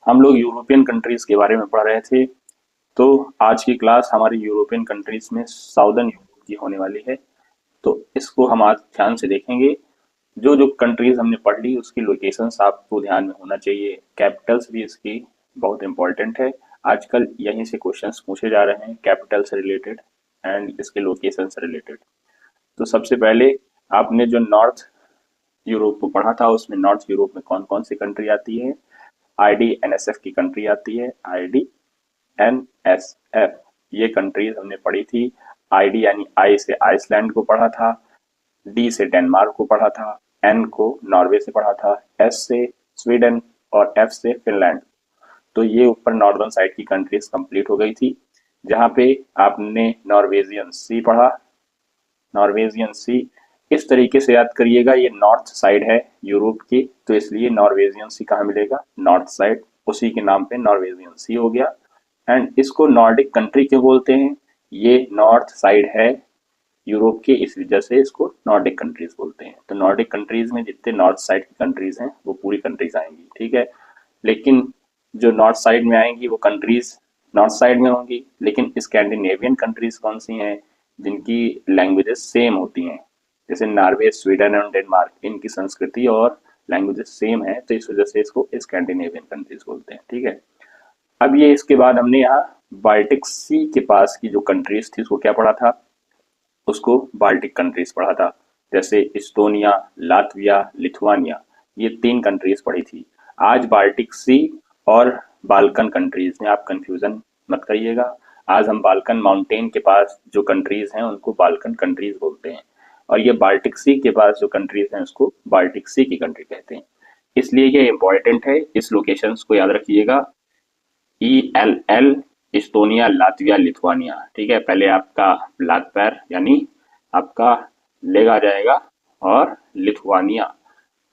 हम लोग European countries के बारे में पढ़ रहे थे। तो आज की क्लास हमारी यूरोपियन कंट्रीज में साउदर्न यूरोप की होने वाली है। तो इसको हम आज ध्यान से देखेंगे। जो जो कंट्रीज हमने पढ़ ली उसकी लोकेशंस आपको ध्यान में होना चाहिए, कैपिटल्स भी इसकी बहुत इंपॉर्टेंट है। आजकल यहीं से क्वेश्चंस पूछे जा रहे हैं, कैपिटल से रिलेटेड एंड इसके लोकेशन से रिलेटेड। तो सबसे पहले आपने जो नॉर्थ यूरोप को पढ़ा था उसमें नॉर्थ यूरोप में कौन कौन सी कंट्री आती है। IDNSF की कंट्री आती है, IDNSF ये कंट्रीज हमने पढ़ी थी। ID यानी आई से आइसलैंड को पढ़ा था, D से डेनमार्क को पढ़ा था, N को नॉर्वे से पढ़ा था, S से स्वीडन और F से फिनलैंड। तो ये ऊपर नॉर्दर्न साइड की कंट्रीज कंप्लीट हो गई थी। जहाँ पे आपने नॉर्वेजियन सी पढ़ा। नॉर्वेजियन सी इस तरीके से याद करिएगा, ये नॉर्थ साइड है यूरोप की, तो इसलिए नॉर्वेजियन सी कहाँ मिलेगा, नॉर्थ साइड, उसी के नाम पे नॉर्वेजियन सी हो गया। एंड इसको नॉर्डिक कंट्री क्यों बोलते हैं, ये नॉर्थ साइड है यूरोप के, इस वजह से इसको नॉर्डिक कंट्रीज बोलते हैं। तो नॉर्डिक कंट्रीज में जितने नॉर्थ साइड की कंट्रीज हैं वो पूरी कंट्रीज आएंगी, ठीक है। लेकिन जो नॉर्थ साइड में आएंगी वो कंट्रीज नॉर्थ साइड में होंगी, लेकिन स्कैंडिनेवियन कंट्रीज कौन सी हैं जिनकी लैंग्वेजेस सेम होती हैं, जैसे नॉर्वे, स्वीडन और डेनमार्क, इनकी संस्कृति और लैंग्वेजेस सेम है, तो इस वजह से इसको स्कैंडिनेवियन कंट्रीज बोलते हैं, ठीक है। अब ये इसके बाद हमने यहाँ बाल्टिक सी के पास की जो कंट्रीज थी उसको क्या पढ़ा था, उसको बाल्टिक कंट्रीज पढ़ा था। जैसे इस्टोनिया, लातविया, लिथुआनिया, ये 3 कंट्रीज पढ़ी थी। आज बाल्टिक सी और बाल्कन कंट्रीज में आप कंफ्यूजन मत करिएगा। आज हम बाल्कन माउंटेन के पास जो कंट्रीज हैं उनको बाल्कन कंट्रीज बोलते हैं, और ये बाल्टिक सी के पास जो कंट्रीज हैं उसको बाल्टिक सी की कंट्री कहते हैं। इसलिए ये इंपॉर्टेंट है, इस लोकेशंस को याद रखिएगा। ELL, इस्टोनिया, लातविया, लिथुआनिया, ठीक है। पहले आपका लातविया यानी आपका लेग आ जाएगा, और लिथुआनिया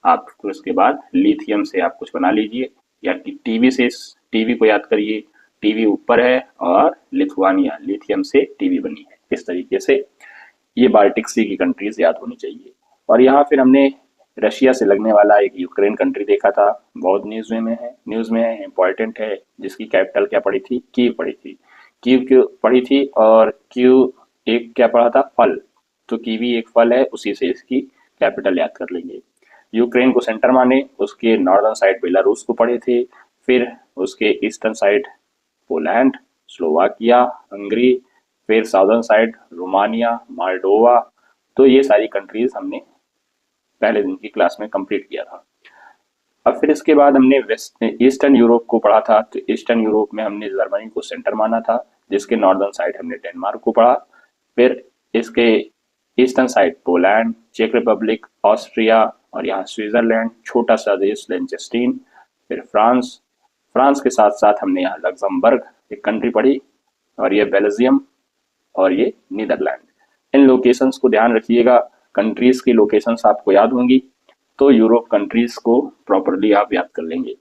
आप फिर उसके बाद लिथियम से आप कुछ बना लीजिए, या टीवी से टीवी को याद करिए, टीवी ऊपर है और लिथुआनिया लिथियम से टीवी बनी है। इस तरीके से ये बाल्टिक सी की कंट्रीज याद होनी चाहिए। और यहाँ फिर हमने रशिया से लगने वाला एक यूक्रेन कंट्री देखा था, बहुत न्यूज में है, इम्पोर्टेंट है, जिसकी कैपिटल क्या पड़ी थी, कीव पड़ी थी। कीव क्यों पड़ी थी, और कीव एक क्या पड़ा था, फल, तो कीवी एक फल है, उसी से इसकी कैपिटल याद कर लेंगे। यूक्रेन को सेंटर माने, उसके नॉर्दर्न साइड बेलारूस को पड़े थे, फिर उसके eastern side Poland, Slovakia, Hungary, फिर साउदर्न साइड रोमानिया, माल्डोवा। तो ये सारी कंट्रीज हमने पहले दिन की क्लास में कंप्लीट किया था। अब फिर इसके बाद हमने वेस्ट ईस्टर्न यूरोप को पढ़ा था। तो ईस्टर्न यूरोप में हमने जर्मनी को सेंटर माना था, जिसके नॉर्दर्न साइड हमने डेनमार्क को पढ़ा। फिर इसके ईस्टर्न साइड पोलैंड, चेक रिपब्लिक, ऑस्ट्रिया और यहाँ स्विट्जरलैंड, छोटा सा देश लिechtenstein। फिर फ्रांस, फ्रांस के साथ साथ हमने यहाँ लग्जमबर्ग एक कंट्री पढ़ी, और ये बेल्जियम, और ये नीदरलैंड। इन लोकेशंस को ध्यान रखिएगा, कंट्रीज की लोकेशंस आपको याद होंगी तो यूरोप कंट्रीज को प्रॉपरली आप याद कर लेंगे।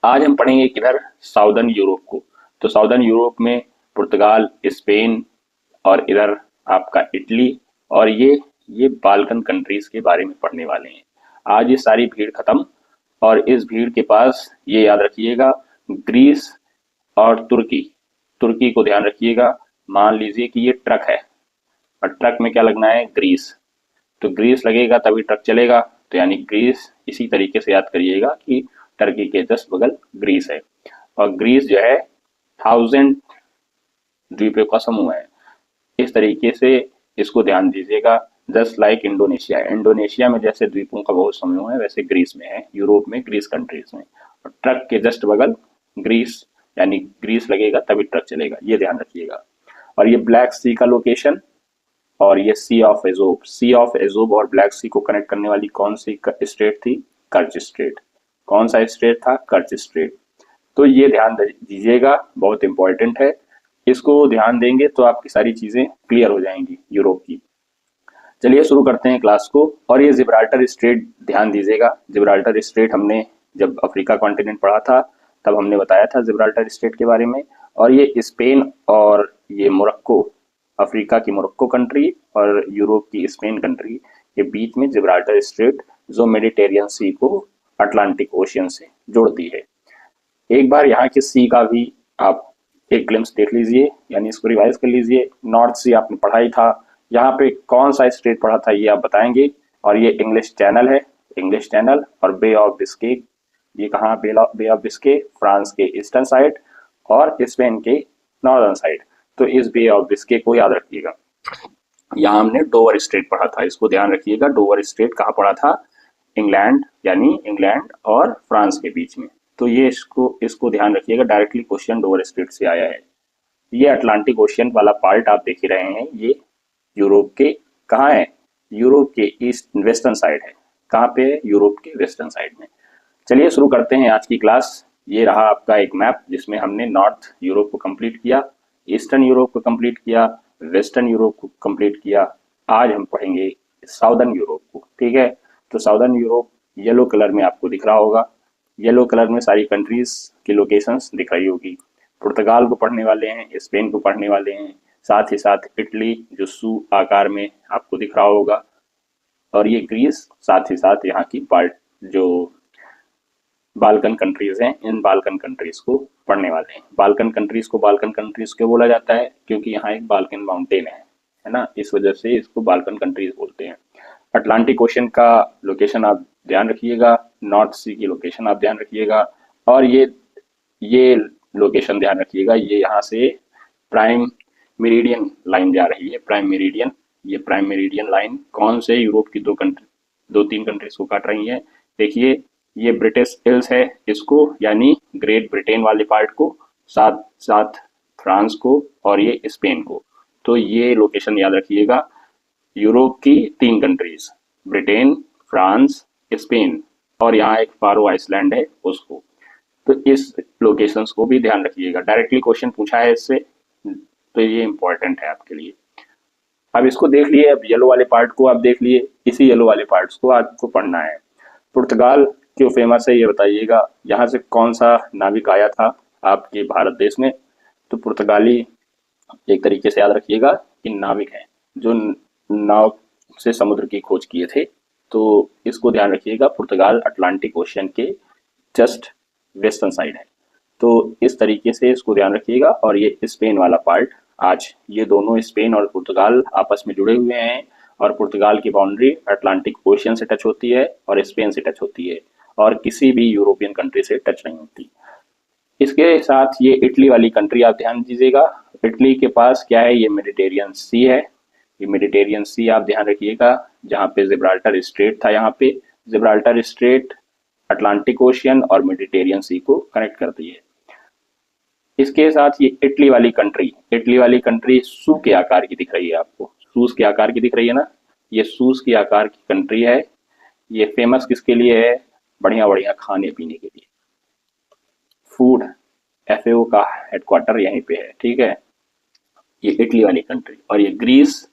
आज हम पढ़ेंगे किधर, साउदर्न यूरोप को। तो साउदर्न यूरोप में पुर्तगाल, स्पेन और इधर आपका इटली, और ये बाल्कन कंट्रीज के बारे में पढ़ने वाले हैं। आज ये सारी भीड़ खत्म, और इस भीड़ के पास ये याद रखिएगा, ग्रीस और तुर्की, तुर्की को ध्यान रखिएगा। मान लीजिए कि ये ट्रक है, और ट्रक में क्या लगना है, ग्रीस, तो ग्रीस लगेगा तभी ट्रक चलेगा, तो यानी ग्रीस इसी तरीके से याद करिएगा कि टर्की के जस्ट बगल ग्रीस है, और ग्रीस जो है 1000 द्वीपों का समूह है। इस तरीके से इसको ध्यान दीजिएगा। जस्ट लाइक इंडोनेशिया, इंडोनेशिया में जैसे द्वीपों का बहुत समूह है वैसे ग्रीस में है, यूरोप में ग्रीस कंट्रीज में, और ट्रक के जस्ट बगल ग्रीस, यानी ग्रीस लगेगा तभी ट्रक चलेगा, ये ध्यान रखिएगा। और ये ब्लैक सी का लोकेशन, और ये Sea of Azov, Sea of Azov और ब्लैक सी को कनेक्ट करने वाली कौन सी स्टेट थी, कर्च स्टेट। कौन सा स्टेट था, कर्च स्टेट। तो ये ध्यान दीजिएगा, बहुत इंपॉर्टेंट है, इसको ध्यान देंगे तो आपकी सारी चीजें क्लियर हो जाएंगी यूरोप की। चलिए शुरू करते हैं क्लास को। और ये जिब्राल्टर स्ट्रेट ध्यान दीजिएगा, जिब्राल्टर स्ट्रेट हमने जब अफ्रीका कॉन्टिनेंट पढ़ा था तब हमने बताया था जिब्राल्टर स्ट्रेट के बारे में। और ये स्पेन और ये मोरक्को, अफ्रीका की मोरक्को कंट्री और यूरोप की स्पेन कंट्री के बीच में जिब्राल्टर स्ट्रेट, जो मेडिटेरियन सी को अटलांटिक ओशियन से जोड़ती है। एक बार यहाँ के सी का भी आप एक ग्लिम्स देख लीजिए, यानी इसको रिवाइज कर लीजिए। नॉर्थ सी आपने पढ़ा ही था, यहाँ पे कौन सा स्टेट पढ़ा था ये आप बताएंगे। और ये इंग्लिश चैनल है, इंग्लिश चैनल, और बे ऑफ बिस्के, ये कहाँ, बे ऑफ बिस्के फ्रांस के ईस्टर्न साइड और स्पेन के नॉर्दर्न साइड। तो इस बे ऑफ बिस्के को याद रखिएगा। यहाँ हमने डोवर स्ट्रेट पढ़ा था, इसको ध्यान रखिएगा। डोवर स्ट्रेट कहाँ पढ़ा था, इंग्लैंड, यानी इंग्लैंड और फ्रांस के बीच में। तो ये इसको ध्यान रखिएगा, डायरेक्टली क्वेश्चन डोवर स्ट्रेट से आया है। ये अटलांटिक ओशियन वाला पार्ट आप देख ही रहे हैं, ये यूरोप के कहाँ है, यूरोप के ईस्ट वेस्टर्न साइड है। कहाँ पे है, यूरोप के वेस्टर्न साइड में। चलिए शुरू करते हैं आज की क्लास। ये रहा आपका एक मैप जिसमें हमने नॉर्थ यूरोप को कंप्लीट किया, ईस्टर्न यूरोप को कंप्लीट किया, वेस्टर्न यूरोप को कंप्लीट किया। आज हम पढ़ेंगे साउदर्न यूरोप को, ठीक है। तो साउदर्न यूरोप येलो कलर में आपको दिख रहा होगा, येलो कलर में सारी कंट्रीज की लोकेशंस दिख रही होगी। पुर्तगाल को पढ़ने वाले हैं, स्पेन को पढ़ने वाले हैं, साथ ही साथ इटली जो सू आकार में आपको दिख रहा होगा, और ये ग्रीस, साथ ही साथ यहाँ की पार्ट जो बाल्कन कंट्रीज हैं, इन बाल्कन कंट्रीज को पढ़ने वाले हैं। बाल्कन कंट्रीज को बाल्कन कंट्रीज क्यों बोला जाता है, क्योंकि यहाँ एक बाल्कन माउंटेन है ना, इस वजह से इसको बाल्कन कंट्रीज बोलते हैं। अटलांटिक ओशन का लोकेशन आप ध्यान रखिएगा, नॉर्थ सी की लोकेशन आप ध्यान रखिएगा, और ये लोकेशन ध्यान रखिएगा, ये यहाँ से प्राइम मेरिडियन लाइन जा रही है, प्राइम मेरिडियन। ये प्राइम मेरिडियन लाइन कौन से यूरोप की दो तीन कंट्रीज को काट रही है। देखिए ये ब्रिटिश हिल्स है, इसको यानी ग्रेट ब्रिटेन वाले पार्ट को, साथ साथ फ्रांस को, और ये स्पेन को। तो ये लोकेशन याद रखिएगा, यूरोप की 3 कंट्रीज, ब्रिटेन, फ्रांस, स्पेन, और यहाँ एक फारो आइसलैंड है उसको। तो इस लोकेशंस को भी ध्यान रखिएगा, डायरेक्टली क्वेश्चन पूछा है इससे, तो ये इंपॉर्टेंट है आपके लिए। अब इसको देख लिए, अब येलो वाले पार्ट को आप देख लिए, इसी येलो वाले पार्ट्स को आपको पढ़ना है। पुर्तगाल क्यों फेमस है ये बताइएगा, यहाँ से कौन सा नाविक आया था आपके भारत देश में। तो पुर्तगाली एक तरीके से याद रखिएगा कि नाविक है जो नाव से समुद्र की खोज किए थे। तो इसको ध्यान रखिएगा, पुर्तगाल अटलांटिक ओशियन के जस्ट वेस्टर्न साइड है। तो इस तरीके से इसको ध्यान रखिएगा। और ये स्पेन वाला पार्ट, आज ये दोनों स्पेन और पुर्तगाल आपस में जुड़े हुए हैं, और पुर्तगाल की बाउंड्री अटलांटिक ओशियन से टच होती है और स्पेन से टच होती है, और किसी भी यूरोपियन कंट्री से टच नहीं होती। इसके साथ ये इटली वाली कंट्री आप ध्यान दीजिएगा, इटली के पास क्या है, ये मेडिटेरियन सी है। ये मेडिटेरियन सी आप ध्यान रखिएगा, जहाँ पे जिब्राल्टर स्ट्रेट था, यहाँ पे जिब्राल्टर स्ट्रेट अटलांटिक ओशियन और मेडिटेरियन सी को कनेक्ट करती है। इसके साथ ये इटली वाली कंट्री सू के आकार की दिख रही है आपको, सूस के आकार की दिख रही है ना, ये सूस के आकार की कंट्री है। ये फेमस किसके लिए है, बढ़िया बढ़िया खाने पीने के लिए, फूड, FAO का हेडक्वार्टर यहीं पे है, ठीक है। ये इटली वाली कंट्री। और ये ग्रीस,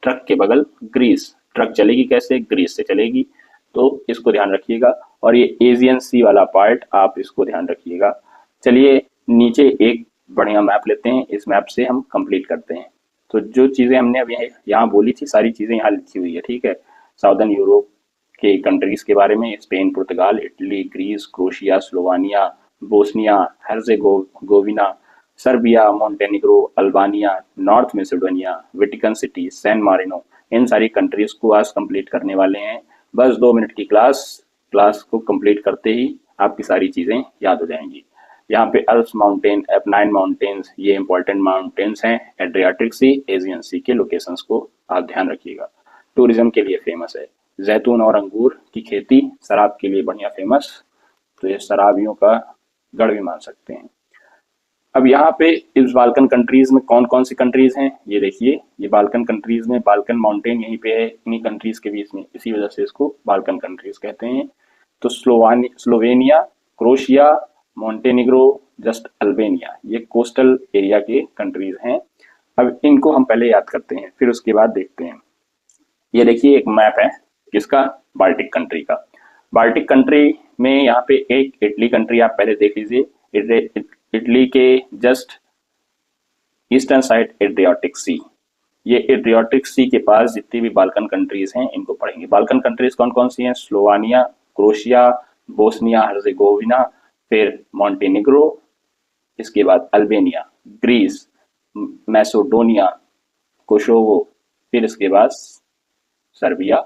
ट्रक के बगल ग्रीस, ट्रक चलेगी कैसे, ग्रीस से चलेगी, तो इसको ध्यान रखिएगा। और ये एशियन सी वाला पार्ट आप इसको ध्यान रखिएगा। चलिए नीचे एक बढ़िया मैप लेते हैं, इस मैप से हम कंप्लीट करते हैं। तो जो चीज़ें हमने अभी यहाँ बोली थी, सारी चीज़ें यहाँ लिखी हुई है, ठीक है। साउदर्न यूरोप के कंट्रीज के बारे में, स्पेन, पुर्तगाल, Italy, Greece, Croatia, Slovenia, Bosnia Herzegovina, Serbia, Montenegro, Albania, North Macedonia, Vatican City, San Marino, इन सारी कंट्रीज को आज कंप्लीट करने वाले हैं। बस 2 मिनट की क्लास को कंप्लीट करते ही आपकी सारी चीज़ें याद हो जाएंगी। यहाँ पे अल्प्स माउंटेन, एपनाइन माउंटेन्स, ये इंपॉर्टेंट माउंटेन्स हैं। एड्रियाटिक सी, एशियन सी के लोकेशंस को आप ध्यान रखिएगा। टूरिज्म के लिए फेमस है, जैतून और अंगूर की खेती, शराब के लिए बढ़िया फेमस, तो ये शराबियों का गढ़ भी मान सकते हैं। अब यहाँ पे इस बाल्कन कंट्रीज में कौन कौन सी कंट्रीज हैं, ये देखिए। ये बाल्कन कंट्रीज में बाल्कन माउंटेन यहीं पे है, इन्हीं कंट्रीज के बीच में, इसी वजह से इसको बाल्कन कंट्रीज कहते हैं। तो स्लोवेनिया, क्रोशिया, मोंटेनिग्रो, जस्ट अल्बानिया, ये कोस्टल एरिया के कंट्रीज हैं। अब इनको हम पहले याद करते हैं, फिर उसके बाद देखते हैं। ये देखिए एक मैप है किसका, बाल्टिक कंट्री का। बाल्टिक कंट्री में यहाँ पे एक इटली कंट्री आप पहले देख लीजिए, इटली के जस्ट ईस्टर्न साइड एड्रियाटिक सी। ये एड्रियाटिक सी के पास जितनी भी बाल्कन कंट्रीज हैं इनको पढ़ेंगे। बाल्कन कंट्रीज कौन कौन सी हैं, स्लोवानिया, क्रोशिया, बोस्निया हर्जेगोविना, फिर मॉन्टेनिग्रो, इसके बाद अल्बेनिया, ग्रीस, मैसेडोनिया, कोसोवो, फिर इसके बाद सर्बिया,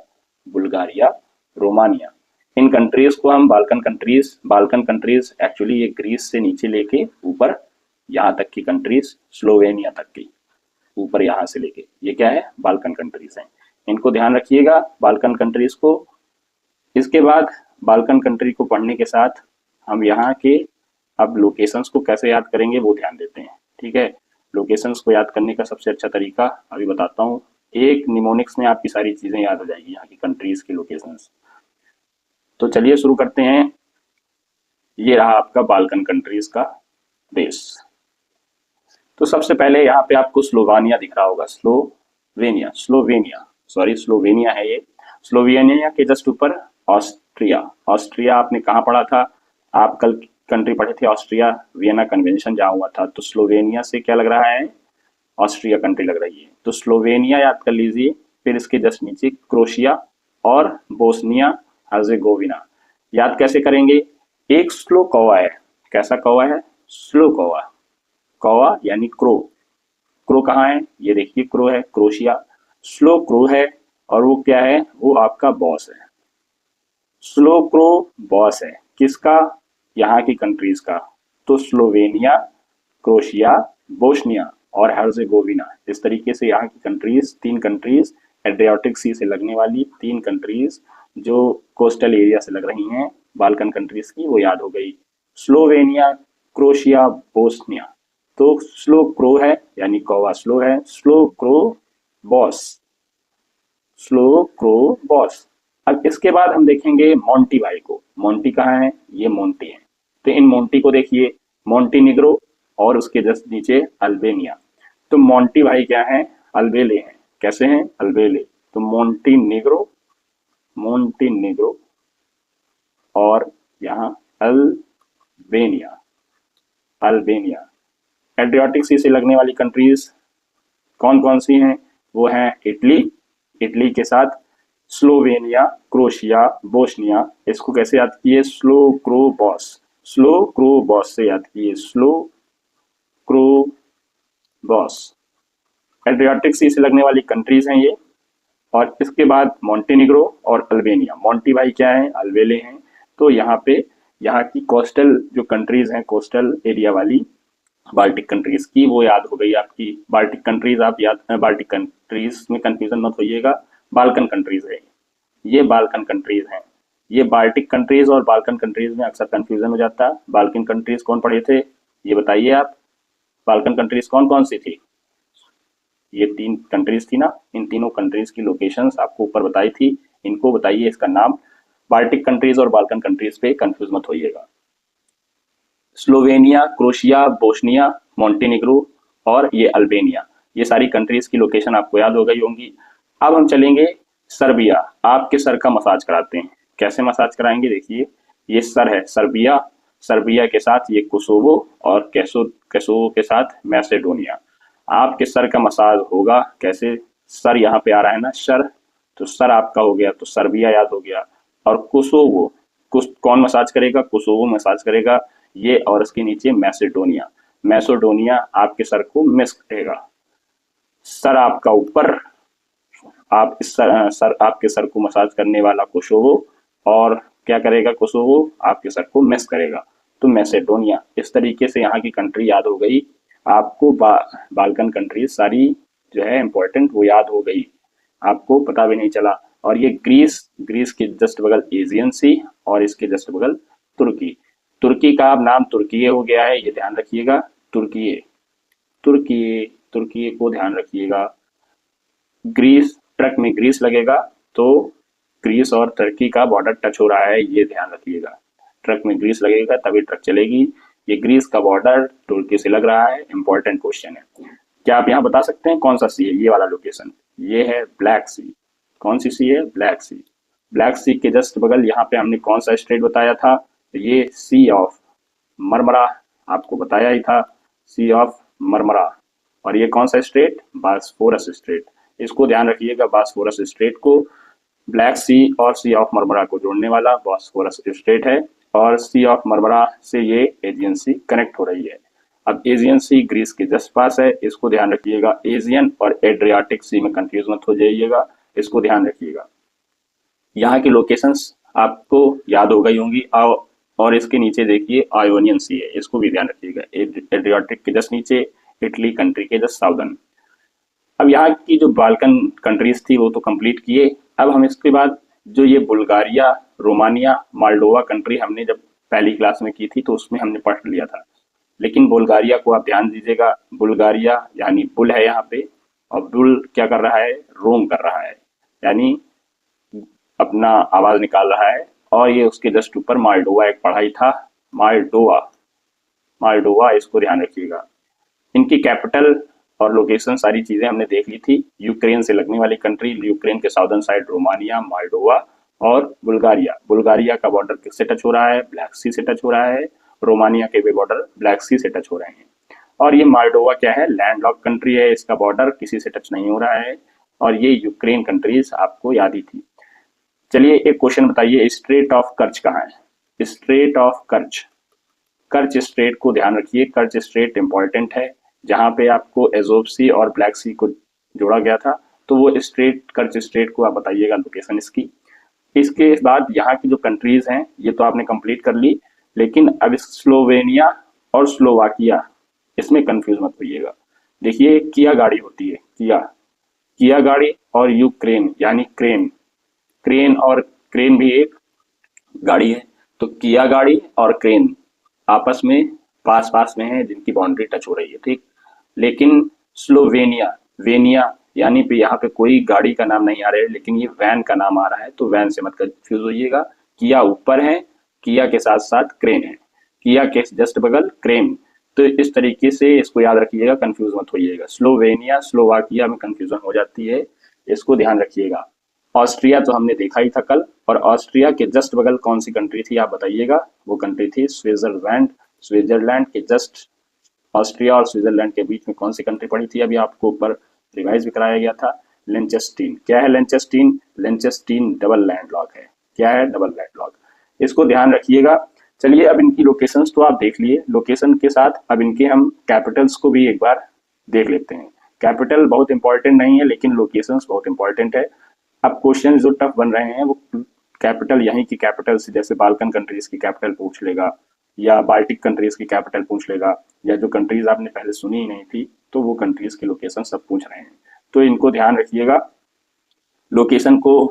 बुल्गारिया, रोमानिया। इन कंट्रीज को हम बाल्कन कंट्रीज एक्चुअली ये ग्रीस से नीचे लेके ऊपर यहाँ तक की कंट्रीज, स्लोवेनिया तक की, ऊपर यहाँ से लेके ये क्या है, बाल्कन कंट्रीज हैं। इनको ध्यान रखिएगा बाल्कन कंट्रीज को। इसके बाद बाल्कन कंट्री को पढ़ने के साथ हम यहाँ के अब लोकेशंस को कैसे याद करेंगे वो ध्यान देते हैं। ठीक है, लोकेशंस को याद करने का सबसे अच्छा तरीका अभी बताता हूँ। एक निमोनिक्स में आपकी सारी चीजें याद हो जाएगी, यहाँ की कंट्रीज की लोकेशंस। तो चलिए शुरू करते हैं। ये रहा आपका बाल्कन कंट्रीज का देश। तो सबसे पहले यहाँ पे आपको स्लोवानिया दिख रहा होगा, स्लोवेनिया है ये। स्लोवेनिया के जस्ट ऊपर ऑस्ट्रिया आपने कहाँ पढ़ा था, आप कल कंट्री पढ़े थे ऑस्ट्रिया, वियना कन्वेंशन जहाँ हुआ था। तो स्लोवेनिया से क्या लग रहा है, ऑस्ट्रिया कंट्री लग रही है, तो स्लोवेनिया याद कर लीजिए। फिर इसके जस्ट नीचे क्रोशिया और बोस्निया हर्जेगोविना। याद कैसे करेंगे, एक स्लो कौवा है, कैसा कौवा है, स्लो कौवा, कौवा यानी क्रो कहाँ है, ये देखिए क्रो है, क्रोशिया, स्लो क्रो है, और वो क्या है, वो आपका बॉस है। स्लो क्रो बॉस है किसका, यहाँ की कंट्रीज का। तो स्लोवेनिया, क्रोशिया, बोस्निया और हर्जेगोविना, इस तरीके से यहाँ की कंट्रीज, तीन कंट्रीज एड्रियाटिक सी से लगने वाली, तीन कंट्रीज जो कोस्टल एरिया से लग रही हैं बाल्कन कंट्रीज की, वो याद हो गई। Slovenia, crochet, Bosnia. तो स्लो क्रो है यानी कौवा स्लो है, स्लो क्रो बॉस, अब इसके बाद हम देखेंगे मोंटी भाई को। मोंटी कहाँ है, ये मोंटी है। तो इन मोंटी को देखिए, मोंटीनिग्रो और उसके जस्ट नीचे अल्बेनिया। तो मोंटी भाई क्या है, अल्बेले हैं। कैसे हैं, अल्बेले। तो मोंटीनिग्रो और यहाँ अल्बेनिया। एड्रियाटिक सी से लगने वाली कंट्रीज कौन कौन सी हैं, वो हैं इटली के साथ स्लोवेनिया, क्रोशिया, बोस्निया। इसको कैसे याद किए, स्लो क्रो बॉस से याद किए, स्लो क्रो बॉस। एड्रियाटिक सी से लगने वाली कंट्रीज हैं ये। और इसके बाद मोंटेनिग्रो और अल्बेनिया। मोंटी भाई क्या है, अल्बेले हैं। तो यहाँ पे यहाँ की कोस्टल जो कंट्रीज हैं, कोस्टल एरिया वाली बाल्टिक कंट्रीज की, वो याद हो गई आपकी। बाल्टिक कंट्रीज आप याद, बाल्टिक कंट्रीज में कंफ्यूजन मत होइएगा, बाल्कन कंट्रीज है ये बाल्कन कंट्रीज हैं। ये बाल्टिक कंट्रीज और बाल्कन कंट्रीज में अक्सर कंफ्यूजन हो जाता है। बाल्कन कंट्रीज कौन पढ़े थे, ये बताइए आप। बाल्कन कंट्रीज कौन कौन सी थी, ये तीन कंट्रीज थी ना। इन तीनों कंट्रीज की लोकेशंस आपको ऊपर बताई थी, इनको बताइए इसका नाम। बाल्टिक कंट्रीज और बाल्कन कंट्रीज पे कंफ्यूज मत होइएगा। स्लोवेनिया, क्रोशिया, बोस्निया, मोंटेनिग्रो और ये अल्बेनिया, ये सारी कंट्रीज की लोकेशन आपको याद हो गई होंगी। अब हम चलेंगे सर्बिया। आपके सर का मसाज कराते हैं, कैसे मसाज कराएंगे, देखिए ये सर है सर्बिया के साथ ये कोसोवो और कोसोवो के साथ मैसेडोनिया। आपके सर का मसाज होगा कैसे, सर यहाँ पे आ रहा है ना सर, तो सर आपका हो गया, तो सर्बिया याद हो गया। और कोसोवो कौन मसाज करेगा, कोसोवो मसाज करेगा ये, और इसके नीचे मैसेडोनिया आपके सर को मिस करेगा। सर आपका ऊपर, आप इस सर आपके सर को मसाज करने वाला कोसोवो, और क्या करेगा कोसोवो, आपके सर को मिस करेगा, तो मैसेडोनिया। इस तरीके से यहाँ की कंट्री याद हो गई आपको। बाल्कन कंट्रीज सारी जो है इंपॉर्टेंट, वो याद हो गई, आपको पता भी नहीं चला। और ये ग्रीस के जस्ट बगल एजियन सी, और इसके जस्ट बगल तुर्की का अब नाम तुर्की हो गया है, ये ध्यान रखिएगा। तुर्की को ध्यान रखिएगा। ग्रीस, ट्रक में ग्रीस लगेगा, तो ग्रीस और तुर्की का बॉर्डर टच हो रहा है, ये ध्यान रखिएगा। ट्रक में ग्रीस लगेगा तभी ट्रक चलेगी। ये ग्रीस का बॉर्डर तुर्की से लग रहा है, इंपॉर्टेंट क्वेश्चन है। क्या आप यहाँ बता सकते हैं कौन सा सी है, ये वाला लोकेशन, ये है ब्लैक सी। कौन सी सी है, ब्लैक सी। ब्लैक सी के जस्ट बगल यहाँ पे हमने कौन सा स्ट्रेट बताया था, ये सी ऑफ मरमरा आपको बताया ही था, सी ऑफ मरमरा। और ये कौन सा स्ट्रेट, बास्फोरस स्ट्रेट। इसको ध्यान रखिएगा, बास्फोरस स्ट्रेट को, ब्लैक सी और सी ऑफ मरमरा को जोड़ने वाला बास्फोरस स्ट्रेट है। और सी ऑफ मरमरा से ये एजियन सी कनेक्ट हो रही है। अब एजियन सी ग्रीस के जस्ट पास है, इसको ध्यान रखिएगा। एजियन और एड्रियाटिक सी में कंफ्यूज मत हो जाइएगा, इसको ध्यान रखिएगा। यहाँ की लोकेशंस आपको याद हो गई होंगी। और इसके नीचे देखिए आयोनियन सी है, इसको भी ध्यान रखिएगा। एड्रियाटिक के जस्ट नीचे, इटली कंट्री के जस्ट साउदर्न। अब यहाँ की जो बाल्कन कंट्रीज थी वो तो कंप्लीट किए। अब हम इसके बाद जो ये बुल्गारिया, रोमानिया, माल्डोवा कंट्री हमने जब पहली क्लास में की थी तो उसमें हमने पढ़ लिया था। लेकिन बुल्गारिया को आप ध्यान दीजिएगा, बुल्गारिया यानी बुल है यहाँ पे, और बुल क्या कर रहा है, रोम कर रहा है, यानी अपना आवाज निकाल रहा है। और ये उसके जस्ट ऊपर माल्डोवा एक पढ़ाई था, माल्डोवा, माल्डोवा, इसको ध्यान रखिएगा। इनकी कैपिटल और लोकेशन सारी चीजें हमने देख ली थी। यूक्रेन से लगने वाली कंट्री, यूक्रेन के साउदर्न साइड रोमानिया, माल्डोवा और बुल्गारिया। बुल्गारिया का बॉर्डर किससे टच हो रहा है, ब्लैक सी से टच हो रहा है। रोमानिया के भी बॉर्डर ब्लैक सी से टच हो रहे हैं। और ये माल्डोवा क्या है, लैंड लॉक कंट्री है, इसका बॉर्डर किसी से टच नहीं हो रहा है। और ये यूक्रेन कंट्रीज आपको याद ही थी। चलिए एक क्वेश्चन बताइए, स्ट्रेट ऑफ कर्च कहाँ है? स्ट्रेट ऑफ कर्च, कर्च स्ट्रेट को ध्यान रखिए। कर्च स्ट्रेट इंपॉर्टेंट है, जहां पे आपको एजोव सी और ब्लैक सी को जोड़ा गया था। तो वो स्ट्रेट, कर्च स्ट्रेट को आप बताइएगा लोकेशन इसकी। इसके बाद यहाँ की जो कंट्रीज हैं ये तो आपने कंप्लीट कर ली, लेकिन अब स्लोवेनिया और स्लोवाकिया, इसमें कंफ्यूज मत होइएगा। देखिए किया गाड़ी होती है, किया, किया गाड़ी, और यूक्रेन यानी क्रेन, क्रेन और क्रेन भी एक गाड़ी है। तो किया गाड़ी और क्रेन आपस में पास पास में है, जिनकी बाउंड्री टच हो रही है, ठीक। लेकिन स्लोवेनिया, वेनिया यानी पे यहाँ पे कोई गाड़ी का नाम नहीं आ रहा है, लेकिन ये वैन का नाम आ रहा है, तो वैन से मत कंफ्यूज होइएगा। किया ऊपर है, किया के साथ साथ क्रेन है, किया के जस्ट बगल क्रेन। तो इस तरीके से इसको याद रखिएगा, कंफ्यूज मत होइएगा। स्लोवेनिया स्लोवाकिया में कंफ्यूजन हो जाती है, इसको ध्यान रखिएगा। ऑस्ट्रिया तो हमने देखा ही था कल, और ऑस्ट्रिया के जस्ट बगल कौन सी कंट्री थी आप बताइएगा? वो कंट्री थी स्विट्जरलैंड। स्विट्जरलैंड के जस्ट, ऑस्ट्रिया और स्विट्जरलैंड के बीच में कौन सी कंट्री पड़ी थी? अभी आपको ऊपर रिवाइज भी कराया गया था, लेंचेस्टीन। क्या है लेंचेस्टीन? लेंचेस्टीन डबल लैंडलॉक है। क्या है? Double landlock. इसको ध्यान रखिएगा। चलिए अब इनकी लोकेशंस तो आप देख लिए, लोकेशन के साथ अब इनके हम कैपिटल्स को भी एक बार देख लेते हैं। कैपिटल बहुत इंपॉर्टेंट नहीं है, लेकिन लोकेशंस बहुत इंपॉर्टेंट है। अब क्वेश्चन जो टफ बन रहे हैं वो कैपिटल यहीं की कैपिटल से, जैसे बाल्कन कंट्रीज की कैपिटल पूछ लेगा, या बाल्टिक कंट्रीज की कैपिटल पूछ लेगा, या जो कंट्रीज आपने पहले सुनी ही नहीं थी तो वो कंट्रीज की लोकेशन सब पूछ रहे हैं। तो इनको ध्यान रखिएगा, लोकेशन को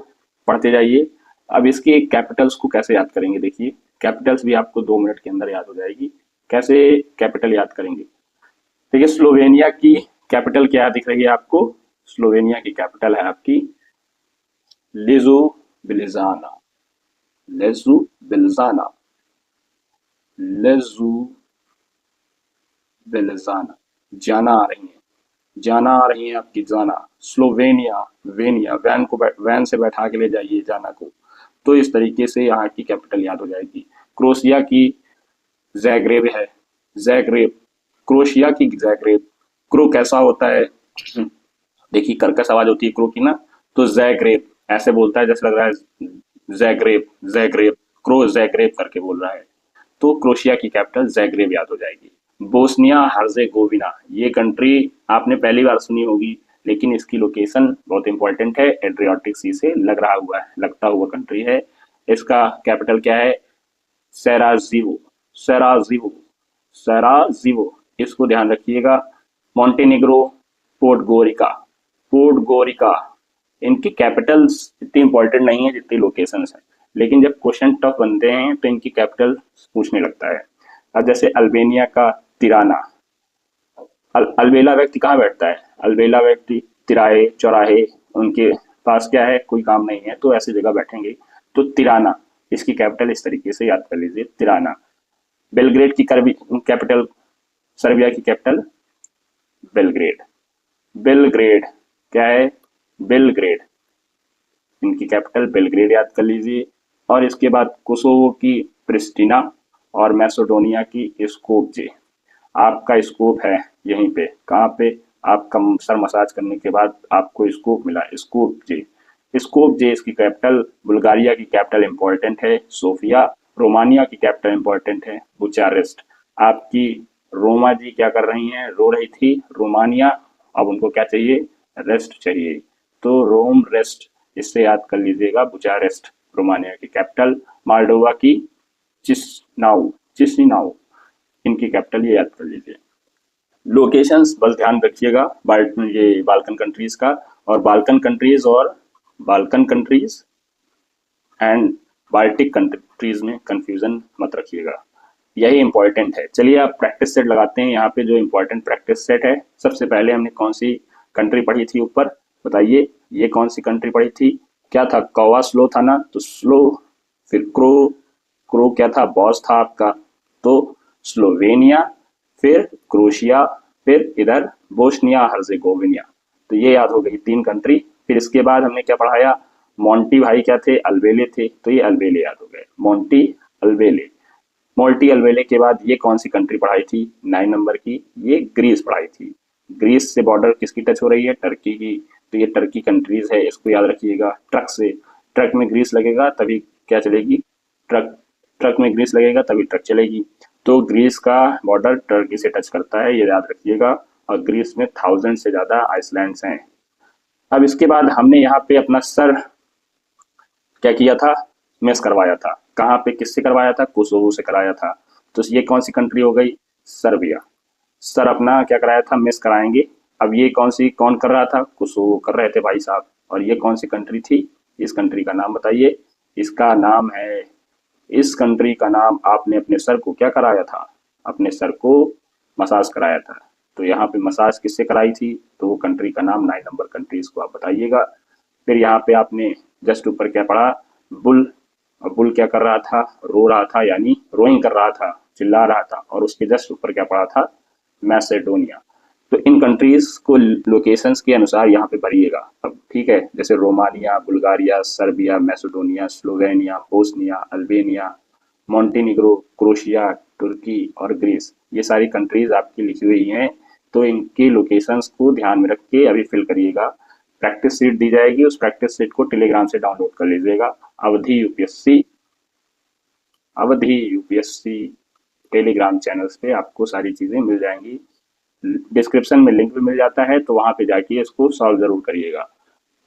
पढ़ते जाइए। अब इसके कैपिटल्स को कैसे याद करेंगे? देखिए कैपिटल्स भी आपको 2 मिनट के अंदर याद हो जाएगी। कैसे कैपिटल याद करेंगे? देखिए स्लोवेनिया की कैपिटल क्या दिख रही है आपको? स्लोवेनिया की कैपिटल है आपकी ल्यूबिलियाना, ल्यूबिलियाना, ल्यूबिलियाना। जाना आ रही है, जाना आ रही है आपकी, जाना। स्लोवेनिया, वेनिया, वैन से बैठा के ले जाइए जाना को। तो इस तरीके से यहाँ की कैपिटल याद हो जाएगी। क्रोशिया की ज़ैग्रेब है, ज़ैग्रेब, क्रोशिया की ज़ैग्रेब। क्रो कैसा होता है? देखिए कर्कश आवाज होती है क्रो की ना, तो ज़ैग्रेब ऐसे बोलता है जैसे लग रहा है ज़ैग्रेब, ज़ैग्रेब, क्रो ज़ैग्रेब करके बोल रहा है। तो क्रोशिया की कैपिटल ज़ैग्रेब याद हो जाएगी। बोस्निया हर्जेगोविना, ये कंट्री आपने पहली बार सुनी होगी, लेकिन इसकी लोकेशन बहुत इंपॉर्टेंट है, एड्रियाटिक सी से लग रहा हुआ है, लगता हुआ कंट्री है। इसका कैपिटल क्या है? सेराजीवो, सेराजीवो, सेराजीवो, इसको ध्यान रखिएगा। मॉन्टेनेग्रो, पोडगोरिका, पोडगोरिका। इनकी कैपिटल्स इतनी इंपॉर्टेंट नहीं है जितनी लोकेशंस हैं, लेकिन जब क्वेश्चन टफ बनते हैं तो इनकी कैपिटल पूछने लगता है। अब जैसे अल्बेनिया का तिराना, अलबेला व्यक्ति कहाँ बैठता है? अलबेला व्यक्ति तिराहे चौराहे, उनके पास क्या है, कोई काम नहीं है, तो ऐसी जगह बैठेंगे। तो तिराना, इसकी कैपिटल इस तरीके से याद कर लीजिए, तिराना। बेलग्रेड की कैपिटल, सर्बिया की कैपिटल बेलग्रेड, बेलग्रेड क्या है? बेलग्रेड, इनकी कैपिटल बेलग्रेड याद कर लीजिए। और इसके बाद कोसोवो की प्रिस्टिना और मैसेडोनिया की स्कोपजे। आपका स्कोप है यहीं पे, कहाँ पे? आपका सर मसाज करने के बाद आपको स्कोप मिला, स्कोप जे, स्कोप जे इसकी कैपिटल। बुल्गारिया की कैपिटल इंपॉर्टेंट है, सोफिया। रोमानिया की कैपिटल इंपॉर्टेंट है, बुचारेस्ट। आपकी रोमा जी क्या कर रही हैं, रो रही थी रोमानिया, अब उनको क्या चाहिए, रेस्ट चाहिए, तो रोम रेस्ट, इससे याद कर लीजिएगा बुचारेस्ट रोमानिया की कैपिटल। माल्डोवा की चिसनाउ, चिसिनाउ इनकी कैपिटल, ये याद कर लीजिए। लोकेशंस बस ध्यान रखिएगा ये बाल्कन कंट्रीज का, और Balkan countries and Baltic countries में कंफ्यूजन मत रखिएगा, यही इंपॉर्टेंट है। चलिए आप प्रैक्टिस सेट लगाते हैं। यहाँ पे जो इंपॉर्टेंट प्रैक्टिस सेट है, सबसे पहले हमने कौन सी कंट्री पढ़ी थी ऊपर, बताइए, ये कौन सी कंट्री पढ़ी थी, क्या था, कौवा स्लो था ना, तो स्लो, फिर क्रो, क्रो क्या था, बॉस था आपका, तो स्लोवेनिया, फिर क्रोशिया, फिर इधर बोस्निया हर्जेगोविना, तो ये याद हो गई 3 कंट्री। फिर इसके बाद हमने क्या पढ़ाया, मोंटी भाई क्या थे, अल्बेले थे, तो ये अल्बेले याद हो गए, मोंटी अल्बेले। मोल्टी अल्बेले के बाद ये कौन सी कंट्री पढ़ाई थी 9 नंबर की, ये ग्रीस पढ़ाई थी। ग्रीस से बॉर्डर किसकी टच हो रही है, टर्की की, तो ये टर्की कंट्रीज है, इसको याद रखिएगा। ट्रक से, ट्रक में ग्रीस लगेगा तभी क्या चलेगी, ट्रक, ट्रक में ग्रीस लगेगा तभी ट्रक चलेगी, तो ग्रीस का बॉर्डर टर्की से टच करता है, ये याद रखिएगा। और ग्रीस में 1000 से ज्यादा आइसलैंड्स हैं। अब इसके बाद हमने यहाँ पे अपना सर क्या किया था, मिस करवाया था, कहाँ पे किससे करवाया था, कोसोवो से कराया था, तो ये कौन सी कंट्री हो गई, सर्बिया। सर अपना क्या कराया था, मिस कराएंगे। अब ये कौन कर रहा था, कोसोवो कर रहे थे भाई साहब, और ये कौन सी कंट्री थी, इस कंट्री का नाम बताइए, इसका नाम है, इस कंट्री का नाम, आपने अपने सर को क्या कराया था, अपने सर को मसाज कराया था, तो यहाँ पे मसाज किससे कराई थी, तो वो कंट्री का नाम 9 नंबर कंट्रीज को आप बताइएगा। फिर यहाँ पे आपने जस्ट ऊपर क्या पढ़ा, बुल, और बुल क्या कर रहा था, रो रहा था, यानी रोइंग कर रहा था, चिल्ला रहा था, और उसके जस्ट ऊपर क्या पढ़ा था, मैसेडोनिया। तो इन कंट्रीज को लोकेशंस के अनुसार यहाँ पे भरिएगा अब, ठीक है, जैसे Romania, Bulgaria, Serbia, Macedonia, Slovenia, Bosnia, Albania, Montenegro, Croatia, तुर्की और ग्रीस, ये सारी कंट्रीज आपकी लिखी हुई हैं, तो इनके लोकेशंस को ध्यान में रख के अभी फिल करिएगा। प्रैक्टिस सीट दी जाएगी, उस प्रैक्टिस सीट को टेलीग्राम से डाउनलोड कर लीजिएगा। अवधि यूपीएससी, अवधि यूपीएससी टेलीग्राम चैनल्स पे आपको सारी चीजें मिल जाएंगी, डिस्क्रिप्शन में लिंक भी मिल जाता है, तो वहां पे जाके इसको सॉल्व जरूर करिएगा।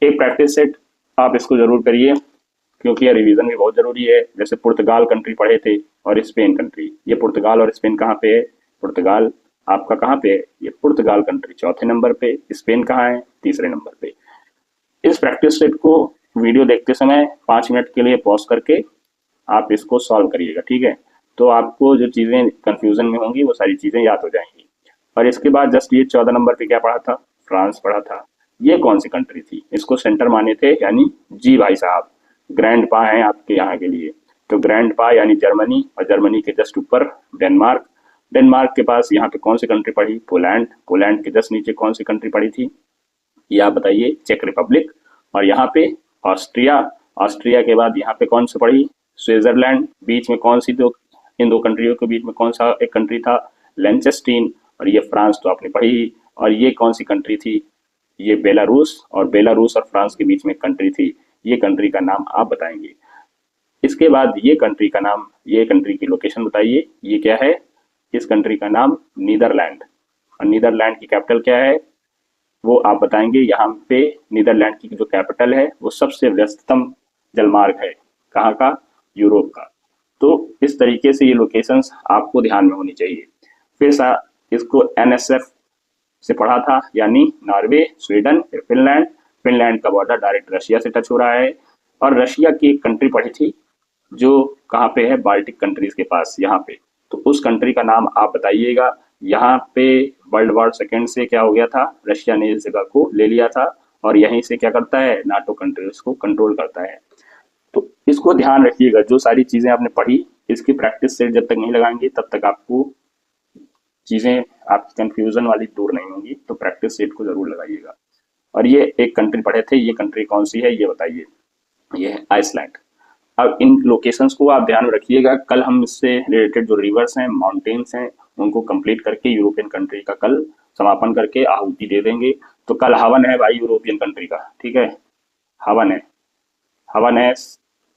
एक प्रैक्टिस सेट आप इसको जरूर करिए, क्योंकि यह रिवीजन भी बहुत जरूरी है। जैसे पुर्तगाल कंट्री पढ़े थे और स्पेन कंट्री, ये पुर्तगाल और स्पेन कहाँ पे है, पुर्तगाल आपका कहाँ पे है, ये पुर्तगाल कंट्री 4थे नंबर पे, स्पेन कहाँ है, 3रे नंबर पे। इस प्रैक्टिस सेट को वीडियो देखते समय 5 मिनट के लिए पॉज करके आप इसको सॉल्व करिएगा, ठीक है, तो आपको जो चीजें कंफ्यूजन में होंगी वो सारी चीजें याद हो जाएंगी। और इसके बाद जस्ट ये 14 नंबर पे क्या पढ़ा था, फ्रांस पढ़ा था, ये कौन सी कंट्री थी, इसको सेंटर माने थे, यानी जी भाई साहब, ग्रैंड पा है आपके यहाँ के लिए, तो ग्रैंड पा यानी जर्मनी, और जर्मनी के जस्ट ऊपर डेनमार्क, डेनमार्क के पास यहाँ पे कौन सी कंट्री पड़ी, पोलैंड, पोलैंड के जस्ट नीचे कौन सी कंट्री पड़ी थी, ये आप बताइए, चेक रिपब्लिक, और यहाँ पे ऑस्ट्रिया, ऑस्ट्रिया के बाद यहाँ पे कौन सी पड़ी, स्विट्जरलैंड, बीच में कौन सी, दो इन दो कंट्रियों के बीच में कौन सा एक कंट्री था, लेंचेस्टीन, और ये फ्रांस तो आपने पढ़ी ही, और ये कौन सी कंट्री थी, ये बेलारूस, और बेलारूस और फ्रांस के बीच में कंट्री थी, ये कंट्री का नाम आप बताएंगे। इसके बाद ये कंट्री का नाम, ये कंट्री की लोकेशन बताइए, ये क्या है, इस कंट्री का नाम नीदरलैंड, और नीदरलैंड की कैपिटल क्या है, वो आप बताएंगे। यहाँ पे नीदरलैंड की जो कैपिटल है वो सबसे व्यस्ततम जलमार्ग है, कहाँ का, यूरोप का। तो इस तरीके से ये लोकेशंस आपको ध्यान में होनी चाहिए। फिर इसको एनएसएफ से पढ़ा था, यानी नॉर्वे, स्वीडन, फिर फिनलैंड, फिनलैंड का बॉर्डर डायरेक्ट रशिया से टच हो रहा है, और रशिया की एक कंट्री पढ़ी थी जो कहाँ पे है, बाल्टिक कंट्रीज के पास, यहाँ पे, तो उस कंट्री का नाम आप बताइएगा। यहाँ पे वर्ल्ड वॉर सेकेंड से क्या हो गया था, रशिया ने इस जगह को ले लिया था, और यहीं से क्या करता है, नाटो कंट्रीज को कंट्रोल करता है। तो इसको ध्यान रखिएगा, जो सारी चीजें आपने पढ़ी, इसकी प्रैक्टिस सेट जब तक नहीं लगाएंगे तब तक आपको चीजें आपकी कंफ्यूजन वाली दूर नहीं होंगी, तो प्रैक्टिस सेट को जरूर लगाइएगा। और ये एक कंट्री पढ़े थे, ये कंट्री कौन सी है, ये बताइए, ये है आइसलैंड। अब इन लोकेशंस को आप ध्यान में रखिएगा, कल हम इससे रिलेटेड जो रिवर्स हैं, माउंटेन्स हैं, उनको कंप्लीट करके यूरोपियन कंट्री का कल समापन करके आहुति दे देंगे। तो कल हवन है भाई यूरोपियन कंट्री का, ठीक है, हवन है, हवन है,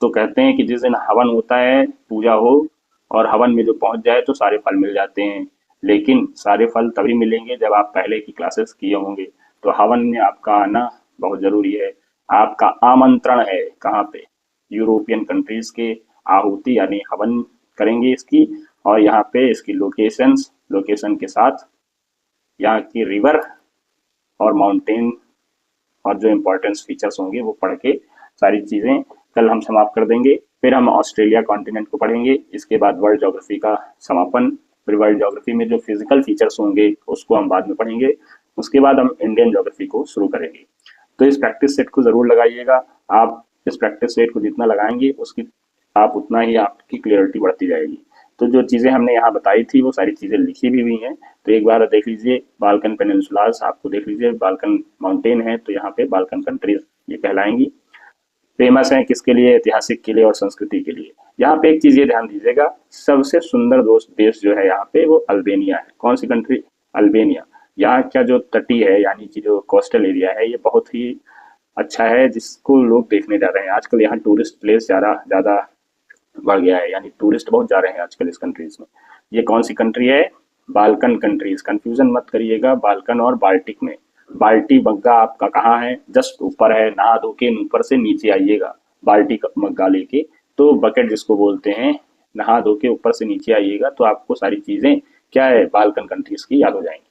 तो कहते हैं कि जिस दिन हवन होता है, पूजा हो और हवन में जो पहुंच जाए तो सारे फल मिल जाते हैं। लेकिन सारे फल तभी मिलेंगे जब आप पहले की क्लासेस किए होंगे। तो हवन में आपका आना बहुत जरूरी है। आपका आमंत्रण है कहाँ पे? यूरोपियन कंट्रीज के आहुति यानी हवन करेंगे इसकी, और यहाँ पे इसकी लोकेशन के साथ यहाँ की रिवर और माउंटेन और जो इम्पोर्टेंस फीचर्स होंगे वो पढ़ के सारी चीज़ें कल हम समाप्त कर देंगे। फिर हम ऑस्ट्रेलिया कॉन्टिनेंट को पढ़ेंगे। इसके बाद वर्ल्ड ज्योग्राफी का समापन। फिर वर्ल्ड ज्योग्राफी में जो फिजिकल फीचर्स होंगे उसको हम बाद में पढ़ेंगे। उसके बाद हम इंडियन ज्योग्राफी को शुरू करेंगे। तो इस प्रैक्टिस सेट को ज़रूर लगाइएगा। आप इस प्रैक्टिस सेट को जितना लगाएंगे उसकी आप उतना ही आपकी क्लियरिटी बढ़ती जाएगी। तो जो चीज़ें हमने यहाँ बताई थी वो सारी चीज़ें लिखी भी हुई हैं। तो एक बार देख लीजिए, बाल्कन पेनिनसुलास आपको देख लीजिए, बाल्कन माउंटेन है तो यहाँ पे बाल्कन कंट्रीज ये कहलाएंगी। फेमस है किसके लिए? ऐतिहासिक के लिए और संस्कृति के लिए। यहाँ पे एक चीज ये ध्यान दीजिएगा, सबसे सुंदर दोस्त देश जो है यहाँ पे वो अल्बेनिया है। कौन सी कंट्री? अल्बेनिया। यहाँ का जो तटीय है यानी कि जो कोस्टल एरिया है ये बहुत ही अच्छा है, जिसको लोग देखने जा रहे हैं आजकल। यहाँ टूरिस्ट प्लेस ज्यादा बढ़ गया है, यानी टूरिस्ट बहुत जा रहे हैं आजकल इस कंट्रीज में। ये कौन सी कंट्री है? Balkan countries. कंफ्यूजन मत करिएगा बाल्कन और बाल्टिक में। बाल्टी मग्गा आपका कहाँ है? जस्ट ऊपर है। नहा धो के ऊपर से नीचे आइएगा बाल्टी मग्गा लेके, तो बकेट जिसको बोलते हैं, नहा धो के ऊपर से नीचे आइएगा तो आपको सारी चीजें क्या है बाल्कन कंट्रीज की याद हो जाएंगी।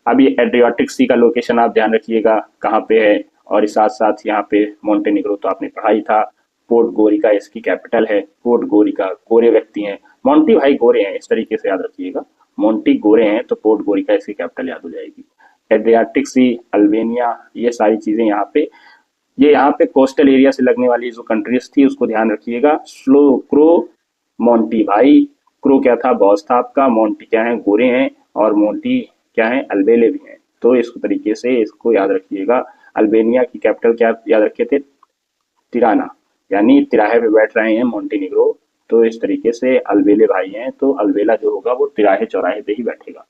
अब ये एड्रियाटिक सी का लोकेशन आप ध्यान रखिएगा कहाँ पे है, और इस साथ साथ यहाँ पे मोंटेनिग्रो तो आपने पढ़ा ही था। पोर्ट गोरिका इसकी कैपिटल है। पोर्ट गोरिका, गोरे व्यक्ति हैं। मोंटी भाई गोरे हैं, इस तरीके से याद रखिएगा। मोंटी गोरे हैं तो पोर्ट गोरिका इसकी कैपिटल याद हो जाएगी। एड्रियाटिक सी, अल्बेनिया, ये सारी चीजें यहाँ पे, ये यहाँ पे कोस्टल एरिया से लगने वाली जो कंट्रीज थी उसको ध्यान रखिएगा। स्लो क्रो, मोंटी भाई। क्रो क्या था? बॉस था आपका। मोंटी क्या है? गोरे हैं। और मोंटी क्या है? अल्बेले भी हैं। तो इस तरीके से इसको याद रखिएगा। अल्बेनिया की कैपिटल क्या याद रखे थे? तिराना, यानी तिराहे पे बैठ रहे हैं मोंटेनिग्रो। तो इस तरीके से अल्बेले भाई हैं तो अल्बेला जो होगा वो तिराहे चौराहे पे ही बैठेगा।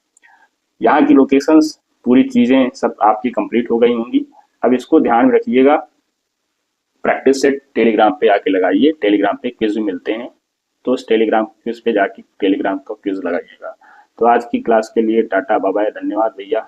यहाँ की लोकेशंस पूरी चीजें सब आपकी कंप्लीट हो गई होंगी। अब इसको ध्यान में रखिएगा, प्रैक्टिस सेट टेलीग्राम पे आके लगाइए। टेलीग्राम पे क्विज भी मिलते हैं, तो उस टेलीग्राम क्विज पे जाके टेलीग्राम का क्विज लगाइएगा। तो आज की क्लास के लिए टाटा बाय बाय, धन्यवाद भैया।